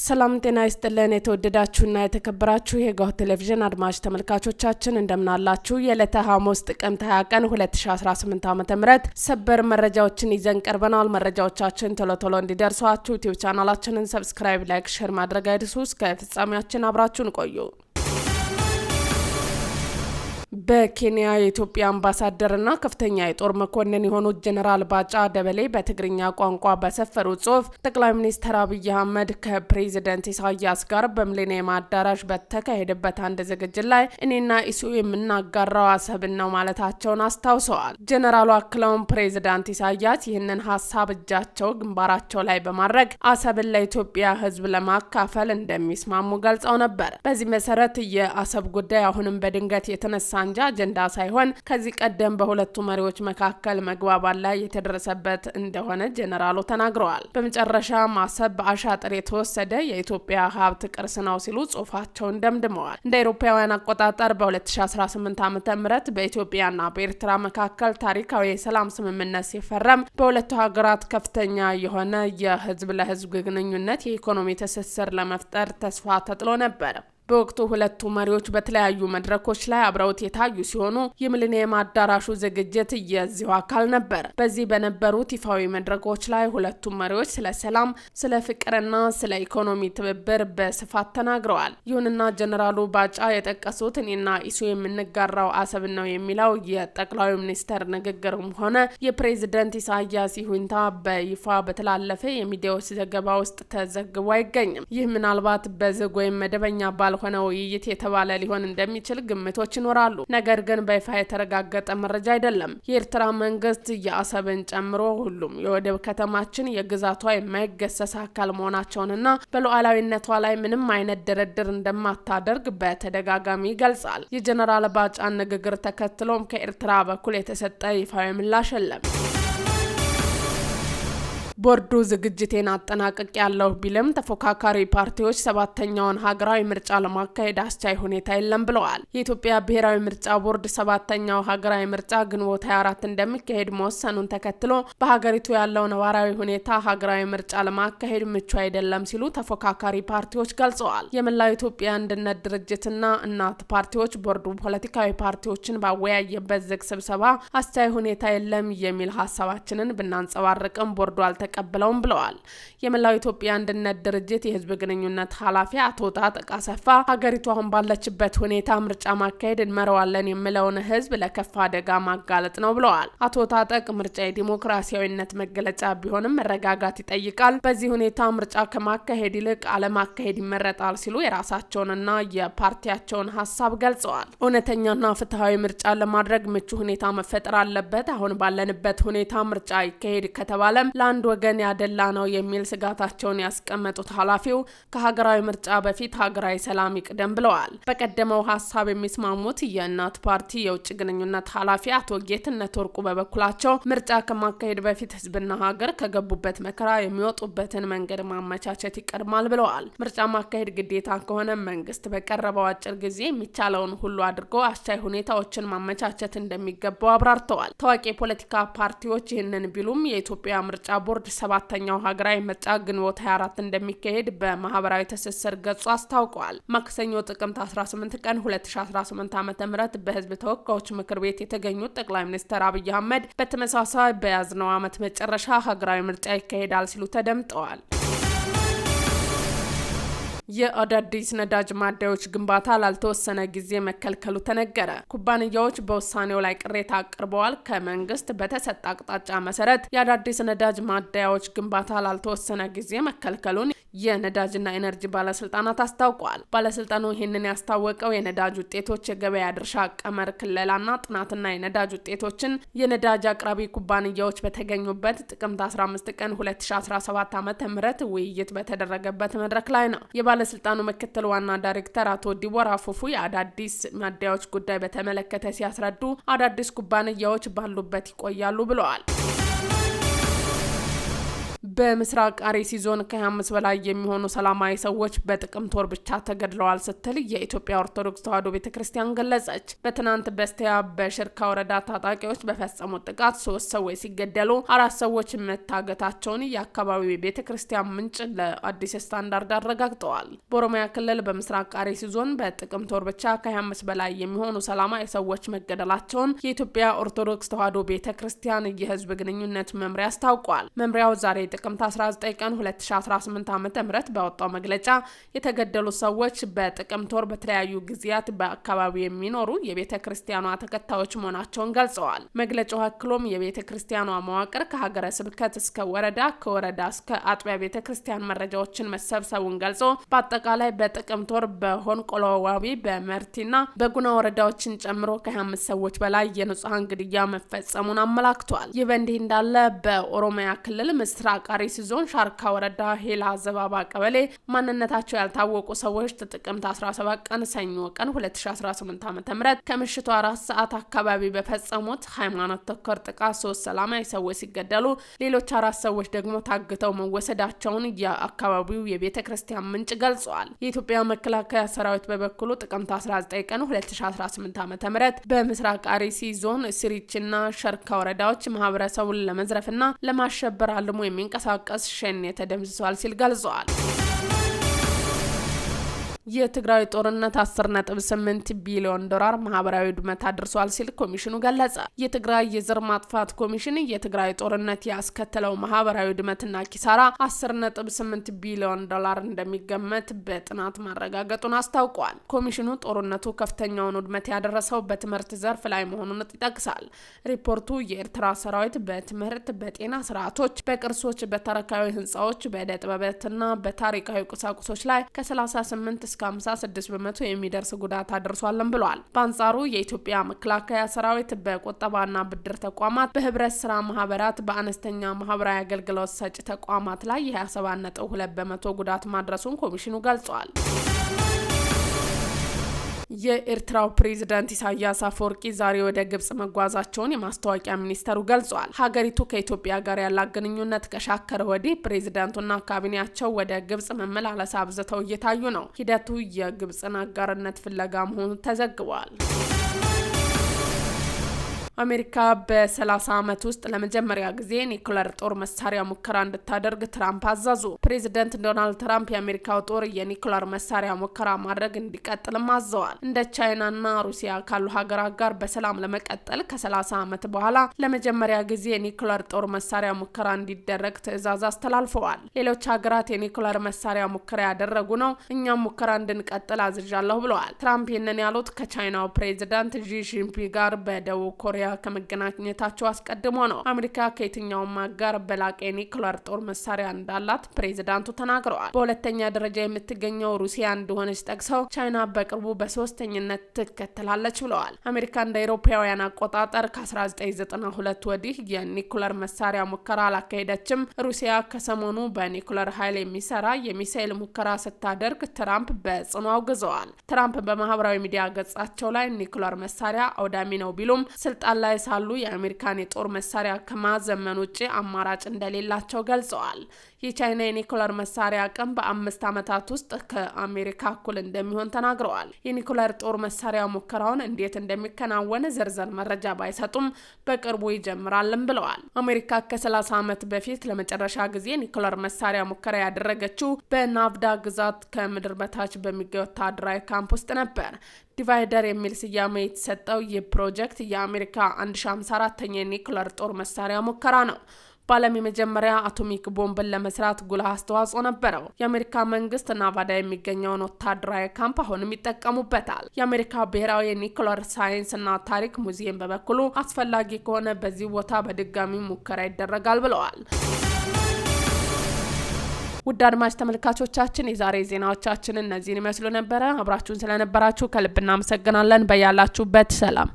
ሰላም ጤና ይስጥልን የተወደዳችሁና የተከበራችሁ የጋው ቴሌቪዥን አድማጭ ተመልካቾቻችን እንደምናላችሁ የዕለተ ሐሙስ ጥቅምት 20 ቀን 2018 ዓ.ም ሰበር መረጃዎችን ይዘን ቀርበናል። መረጃዎቻችን ቶሎ እንዲደርሷችሁ ዩቲዩብ ቻናላችንን ሰብስክራይብ፣ ላይክ፣ ሼር ማድረግ አይርሱ። እስከ ፍጻሜያችን አብራችሁን ቆዩ። በኬንያ የኢትዮጵያ አምባሳደርና ከፍተኛ የጦር መኮንን የሆኑት ጀነራል ባጫ ደበሌ በትግርኛ ቋንቋ በሰፈሩ ጽሑፍ ጠቅላይ ሚኒስትር አብይ አህመድ ከፕሬዝዳንት ኢሳያስ ጋር በሚሊኒየም አዳራሽ በተካሄደበት አንድ ዝግጅት ላይ እኔና ኢሱ የምናጋራው አሰብን ነው ማለታቸውን አስታውሰዋል። ጀነራሉ አክለውም ፕሬዝዳንት ኢሳያስ ይህንን ሀሳብ እጃቸው ግንባራቸው ላይ በማድረግ አሰብን ለኢትዮጵያ ሕዝብ ለማካፈል እንደሚስማሙ ገልጸው ነበር። በዚህ መሰረት የአሰብ ጉዳይ አሁንም በድንገት የተነሳ እንጂ አጀንዳ ሳይሆን ከዚህ ቀደም በሁለቱ መሪዎች መካከል መግባባት ላይ የተደረሰበት እንደሆነ ጀነራሉ ተናግረዋል። በመጨረሻም አሰብ በአሻጥር የተወሰደ የኢትዮጵያ ሀብት ቅርስ ነው ሲሉ ጽሑፋቸውን ደምድመዋል። እንደ አውሮፓውያን አቆጣጠር በ2018 ዓ.ም በኢትዮጵያና በኤርትራ መካከል ታሪካዊ የሰላም ስምምነት ሲፈረም በሁለቱ ሀገራት ከፍተኛ የሆነ የህዝብ ለህዝብ ግንኙነት የኢኮኖሚ ትስስር ለመፍጠር ተስፋ ተጥሎ ነበር። በወቅቱ ሁለቱ መሪዎች በተለያዩ መድረኮች ላይ አብረውት የታዩ ሲሆኑ የሚሊኒየም አዳራሹ ዝግጅት የዚሁ አካል ነበር። በዚህ በነበሩት ይፋዊ መድረኮች ላይ ሁለቱም መሪዎች ስለ ሰላም፣ ስለ ፍቅርና ስለ ኢኮኖሚ ትብብር በስፋት ተናግረዋል። ይሁንና ጀነራሉ ባጫ የጠቀሱት እኔና ኢሱ የምንጋራው አሰብን ነው የሚለው የጠቅላዩ ሚኒስተር ንግግርም ሆነ የፕሬዝዳንት ኢሳያስ ይሁንታ በይፋ በተላለፈ የሚዲያዎች ዘገባ ውስጥ ተዘግቦ አይገኝም። ይህ ምናልባት በዝግ ወይም መደበኛ ሆነ ውይይት የተባለ ሊሆን እንደሚችል ግምቶች ይኖራሉ። ነገር ግን በይፋ የተረጋገጠ መረጃ አይደለም። የኤርትራ መንግስት የአሰብን ጨምሮ ሁሉም የወደብ ከተማችን የግዛቷ የማይገሰስ አካል መሆናቸውንና በሉዓላዊነቷ ላይ ምንም አይነት ድርድር እንደማታደርግ በተደጋጋሚ ይገልጻል። የጀነራል ባጫን ንግግር ተከትሎም ከኤርትራ በኩል የተሰጠ ይፋዊ ምላሽ የለም። ቦርዱ ዝግጅቴን አጠናቅቅ ያለው ቢልም ተፎካካሪ ፓርቲዎች ሰባተኛውን ሀገራዊ ምርጫ ለማካሄድ አስቻይ ሁኔታ የለም ብለዋል። የኢትዮጵያ ብሔራዊ ምርጫ ቦርድ ሰባተኛው ሀገራዊ ምርጫ ግንቦት 24 እንደሚካሄድ መወሰኑን ተከትሎ በሀገሪቱ ያለው ነባራዊ ሁኔታ ሀገራዊ ምርጫ ለማካሄድ ምቹ አይደለም ሲሉ ተፎካካሪ ፓርቲዎች ገልጸዋል። የመላው ኢትዮጵያ አንድነት ድርጅትና እናት ፓርቲዎች ቦርዱ ፖለቲካዊ ፓርቲዎችን ባወያየበት ዝግ ስብሰባ አስቻይ ሁኔታ የለም የሚል ሀሳባችንን ብናንጸባርቅም ቦርዱ ተቀበለውም ብለዋል። የመላው ኢትዮጵያ አንድነት ድርጅት የህዝብ ግንኙነት ኃላፊ አቶ ታጠቅ አሰፋ ሀገሪቱ አሁን ባለችበት ሁኔታ ምርጫ ማካሄድ እንመራዋለን የሚለውን ህዝብ ለከፋ አደጋ ማጋለጥ ነው ብለዋል። አቶ ታጠቅ ምርጫ የዲሞክራሲያዊነት መገለጫ ቢሆንም መረጋጋት ይጠይቃል። በዚህ ሁኔታ ምርጫ ከማካሄድ ይልቅ አለማካሄድ ይመረጣል ሲሉ የራሳቸውንና የፓርቲያቸውን ሀሳብ ገልጸዋል። እውነተኛና ፍትሃዊ ምርጫ ለማድረግ ምቹ ሁኔታ መፈጠር አለበት። አሁን ባለንበት ሁኔታ ምርጫ ይካሄድ ከተባለም ለአንድ ወገን ያደላ ነው የሚል ስጋታቸውን ያስቀመጡት ኃላፊው ከሀገራዊ ምርጫ በፊት ሀገራዊ ሰላም ይቅደም ብለዋል። በቀደመው ሀሳብ የሚስማሙት የእናት ፓርቲ የውጭ ግንኙነት ኃላፊ አቶ ጌትነት ወርቁ በበኩላቸው ምርጫ ከማካሄድ በፊት ህዝብና ሀገር ከገቡበት መከራ የሚወጡበትን መንገድ ማመቻቸት ይቀድማል ብለዋል። ምርጫ ማካሄድ ግዴታ ከሆነ መንግስት በቀረበው አጭር ጊዜ የሚቻለውን ሁሉ አድርጎ አስቻይ ሁኔታዎችን ማመቻቸት እንደሚገባው አብራርተዋል። ታዋቂ የፖለቲካ ፓርቲዎች ይህንን ቢሉም የኢትዮጵያ ምርጫ ቦርድ ሰባተኛው ሀገራዊ ምርጫ ግንቦት 24 እንደሚካሄድ በማህበራዊ ትስስር ገጹ አስታውቀዋል። ማክሰኞ ጥቅምት 18 ቀን 2018 ዓ.ም በህዝብ ተወካዮች ምክር ቤት የተገኙት ጠቅላይ ሚኒስትር አብይ አህመድ በተመሳሳይ በያዝነው ዓመት መጨረሻ ሀገራዊ ምርጫ ይካሄዳል ሲሉ ተደምጠዋል። የአዳዲስ ነዳጅ ማደያዎች ግንባታ ላልተወሰነ ጊዜ መከልከሉ ተነገረ። ኩባንያዎች በውሳኔው ላይ ቅሬታ አቅርበዋል። ከመንግስት በተሰጠ አቅጣጫ መሰረት የአዳዲስ ነዳጅ ማደያዎች ግንባታ ላልተወሰነ ጊዜ መከልከሉን የነዳጅና ኢነርጂ ባለስልጣናት አስታውቀዋል። ባለስልጣኑ ይህንን ያስታወቀው የነዳጅ ውጤቶች የገበያ ድርሻ ቀመር ክለላና ጥናትና የነዳጅ ውጤቶችን የነዳጅ አቅራቢ ኩባንያዎች በተገኙበት ጥቅምት 15 ቀን 2017 ዓ.ም ውይይት በተደረገበት መድረክ ላይ ነው። የባለስልጣኑ ምክትል ዋና ዳይሬክተር አቶ ዲቦራ ፉፉ የአዳዲስ ማደያዎች ጉዳይ በተመለከተ ሲያስረዱ አዳዲስ ኩባንያዎች ባሉበት ይቆያሉ ብለዋል። በምስራቅ አርሲ ዞን ከ25 በላይ የሚሆኑ ሰላማዊ ሰዎች በጥቅምት ወር ብቻ ተገድለዋል ስትል የኢትዮጵያ ኦርቶዶክስ ተዋሕዶ ቤተክርስቲያን ገለጸች። በትናንት በስቲያ በሽርካ ወረዳ ታጣቂዎች በፈጸሙት ጥቃት 3 ሰዎች ሲገደሉ 4 ሰዎች መታገታቸውን የአካባቢው ቤተክርስቲያን ምንጭ ለአዲስ ስታንዳርድ አረጋግጠዋል። በኦሮሚያ ክልል በምስራቅ አርሲ ዞን በጥቅምት ወር ብቻ ከ25 በላይ የሚሆኑ ሰላማዊ ሰዎች መገደላቸውን የኢትዮጵያ ኦርቶዶክስ ተዋሕዶ ቤተክርስቲያን የህዝብ ግንኙነት መምሪያ አስታውቋል። መምሪያው ዛሬ ጥቅምት 19 ቀን 2018 ዓ.ም ባወጣው መግለጫ የተገደሉ ሰዎች በጥቅምት ወር በተለያዩ ጊዜያት በአካባቢው የሚኖሩ የቤተክርስቲያኗ ተከታዮች መሆናቸውን ገልጸዋል። መግለጫው አክሎም የቤተክርስቲያኗ መዋቅር ከሀገረ ስብከት እስከ ወረዳ፣ ከወረዳ እስከ አጥቢያ ቤተክርስቲያን መረጃዎችን መሰብሰቡን ገልጾ በአጠቃላይ በጥቅምት ወር በሆንቆሎ ዋቢ፣ በመርቲና በጉና ወረዳዎችን ጨምሮ ከ25 ሰዎች በላይ የንጹሃን ግድያ መፈጸሙን አመላክቷል። ይህ በእንዲህ እንዳለ በኦሮሚያ ክልል ምስራቅ አርሲ ዞን ሻርካ ወረዳ ሄላ ዘባባ ቀበሌ ማንነታቸው ያልታወቁ ሰዎች ጥቅምት 17 ቀን ሰኞ ቀን 2018 ዓ.ም ከምሽቱ 4 ሰዓት አካባቢ በፈጸሙት ሃይማኖት ተኮር ጥቃት 3 ሰላማዊ ሰዎች ሲገደሉ ሌሎች 4 ሰዎች ደግሞ ታግተው መወሰዳቸውን የአካባቢው የቤተክርስቲያን ምንጭ ገልጸዋል። የኢትዮጵያ መከላከያ ሰራዊት በበኩሉ ጥቅምት 19 ቀን 2018 ዓ.ም በምስራቅ አርሲ ዞን ሲሪችና ሸርካ ወረዳዎች ማህበረሰቡን ለመዝረፍና ለማሸበር አልሞ የሚንቀሳቀስ ሸኔ ተደምስሷል ሲል ገልጿል። የትግራይ ጦርነት 10.8 ቢሊዮን ዶላር ማህበራዊ ውድመት አድርሷል ሲል ኮሚሽኑ ገለጸ። የትግራይ የዘር ማጥፋት ኮሚሽን የትግራይ ጦርነት ያስከተለው ማህበራዊ ውድመትና ኪሳራ 10.8 ቢሊዮን ዶላር እንደሚገመት በጥናት ማረጋገጡን አስታውቋል። ኮሚሽኑ ጦርነቱ ከፍተኛውን ውድመት ያደረሰው በትምህርት ዘርፍ ላይ መሆኑን ይጠቅሳል። ሪፖርቱ የኤርትራ ሰራዊት በትምህርት፣ በጤና ስርዓቶች፣ በቅርሶች፣ በታሪካዊ ህንጻዎች፣ በዕደ ጥበባትና በታሪካዊ ቁሳቁሶች ላይ ከ38 እስከ 56 በመቶ የሚደርስ ጉዳት አድርሷልም ብሏል። በአንጻሩ የኢትዮጵያ መከላከያ ሰራዊት በቁጠባና ብድር ተቋማት፣ በህብረት ስራ ማህበራት፣ በአነስተኛ ማህበራዊ አገልግሎት ሰጪ ተቋማት ላይ የ27.2 በመቶ ጉዳት ማድረሱን ኮሚሽኑ ገልጿል። የኤርትራው ፕሬዝዳንት ኢሳያስ አፈወርቂ ዛሬ ወደ ግብጽ መጓዛቸውን የማስታወቂያ ሚኒስተሩ ገልጿል። ሀገሪቱ ከኢትዮጵያ ጋር ያላት ግንኙነት ከሻከረ ወዲህ ፕሬዝዳንቱና ካቢኔያቸው ወደ ግብጽ መመላለስ አብዝተው እየታዩ ነው። ሂደቱ የግብጽን አጋርነት ፍለጋ መሆኑ ተዘግቧል። አሜሪካ በ30 ዓመት ውስጥ ለመጀመሪያ ጊዜ ኒውክሌር ጦር መሳሪያ ሙከራ እንድታደርግ ትራምፕ አዘዙ። ፕሬዚደንት ዶናልድ ትራምፕ የአሜሪካው ጦር የኒውክሌር መሳሪያ ሙከራ ማድረግ እንዲቀጥልም አዘዋል። እንደ ቻይናና ሩሲያ ካሉ ሀገራት ጋር በሰላም ለመቀጠል ከ30 ዓመት በኋላ ለመጀመሪያ ጊዜ የኒውክሌር ጦር መሳሪያ ሙከራ እንዲደረግ ትዕዛዝ አስተላልፈዋል። ሌሎች ሀገራት የኒውክሌር መሳሪያ ሙከራ ያደረጉ ነው፣ እኛም ሙከራ እንድንቀጥል አዝዣለሁ ብለዋል። ትራምፕ ይህንን ያሉት ከቻይናው ፕሬዚዳንት ዢ ጂንፒንግ ጋር በደቡብ ኮሪያ ከመገናኘታቸው አስቀድሞ ነው። አሜሪካ ከየትኛውም አጋር በላቀ ኒውክሌር ጦር መሳሪያ እንዳላት ፕሬዝዳንቱ ተናግረዋል። በሁለተኛ ደረጃ የምትገኘው ሩሲያ እንደሆነች ጠቅሰው ቻይና በቅርቡ በሶስተኝነት ትከተላለች ብለዋል። አሜሪካ እንደ አውሮፓውያን አቆጣጠር ከ1992 ወዲህ የኒውክሌር መሳሪያ ሙከራ አላካሄደችም። ሩሲያ ከሰሞኑ በኒውክሌር ኃይል የሚሰራ የሚሳኤል ሙከራ ስታደርግ ትራምፕ በጽኑ አውግዘዋል። ትራምፕ በማህበራዊ ሚዲያ ገጻቸው ላይ ኒውክሌር መሳሪያ አውዳሚ ነው ቢሉም ስልጣን ላይ ሳሉ የአሜሪካን የጦር መሳሪያ ከማዘመን ውጪ አማራጭ እንደሌላቸው ገልጸዋል። የቻይና የኒውክሌር መሳሪያ አቅም በ5 ዓመታት ውስጥ ከአሜሪካ እኩል እንደሚሆን ተናግረዋል። የኒውክሌር ጦር መሳሪያ ሙከራውን እንዴት እንደሚከናወን ዝርዝር መረጃ ባይሰጡም በቅርቡ ይጀምራልም ብለዋል። አሜሪካ ከ30 ዓመት በፊት ለመጨረሻ ጊዜ ኒውክሌር መሳሪያ ሙከራ ያደረገችው በናቫዳ ግዛት ከምድር በታች በሚገኝ ወታደራዊ ካምፕ ውስጥ ነበር። ዲቫይደር የሚል ስያሜ የተሰጠው ይህ ፕሮጀክት የአሜሪካ 1054ኛ የኒውክሌር ጦር መሳሪያ ሙከራ ነው። በዓለም የመጀመሪያ አቶሚክ ቦምብን ለመስራት ጉልህ አስተዋጽኦ ነበረው። የአሜሪካ መንግስት ናቫዳ የሚገኘውን ወታደራዊ ካምፕ አሁንም ይጠቀሙበታል። የአሜሪካ ብሔራዊ የኒውክሌር ሳይንስና ታሪክ ሙዚየም በበኩሉ አስፈላጊ ከሆነ በዚህ ቦታ በድጋሚ ሙከራ ይደረጋል ብለዋል። ውድ አድማጭ ተመልካቾቻችን የዛሬ ዜናዎቻችን እነዚህን ይመስሉ ነበረ። አብራችሁን ስለነበራችሁ ከልብ እናመሰግናለን። በያላችሁበት ሰላም